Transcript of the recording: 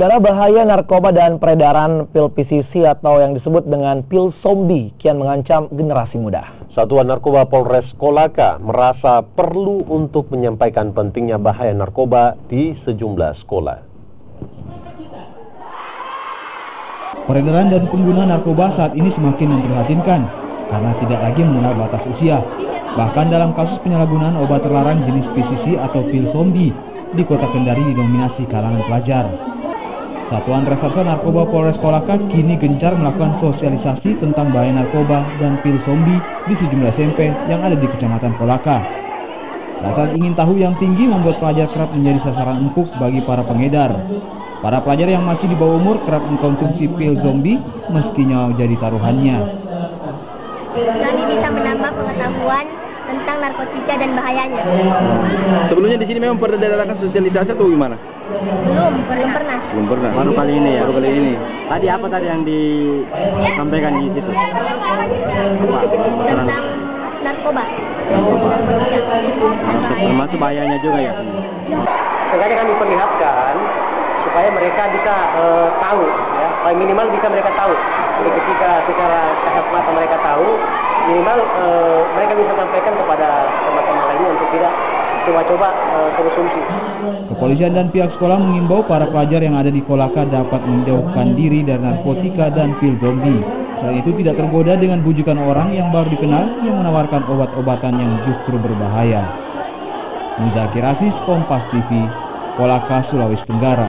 Saudara, bahaya narkoba dan peredaran pil PCC atau yang disebut dengan pil zombie kian mengancam generasi muda. Satuan Narkoba Polres Kolaka merasa perlu untuk menyampaikan pentingnya bahaya narkoba di sejumlah sekolah. Peredaran dan pengguna narkoba saat ini semakin memprihatinkan karena tidak lagi mengenal batas usia. Bahkan dalam kasus penyalahgunaan obat terlarang jenis PCC atau pil zombie di Kota Kendari didominasi kalangan pelajar. Satuan Reserse Narkoba Polres Kolaka kini gencar melakukan sosialisasi tentang bahaya narkoba dan pil zombie di sejumlah SMP yang ada di Kecamatan Kolaka. Rasa ingin tahu yang tinggi membuat pelajar kerap menjadi sasaran empuk bagi para pengedar. Para pelajar yang masih di bawah umur kerap mengkonsumsi pil zombie meski nyawa jadi taruhannya. Kami bisa menambah pengetahuan tentang narkotika dan bahayanya. Sebelumnya di sini memang pernah diadakan sosialisasi atau gimana? Belum pernah. Belum pernah. Baru kali ini ya. Baru kali ini. Tadi apa tadi yang disampaikan di situ? Tentang narkoba. Termasuk bahayanya juga ya. Sengaja kami perlihatkan supaya mereka bisa tahu, ya, paling minimal bisa mereka tahu. Jadi ketika secara kasat mata mereka tahu, minimal mereka bisa sampaikan kepada teman-teman lainnya untuk tidak coba-coba konsumsi. Kepolisian dan pihak sekolah mengimbau para pelajar yang ada di Kolaka dapat menjauhkan diri dari narkotika dan pil zombie. Selain itu tidak tergoda dengan bujukan orang yang baru dikenal yang menawarkan obat-obatan yang justru berbahaya. Muzakir Aziz, Kompas TV, Kolaka, Sulawesi Tenggara.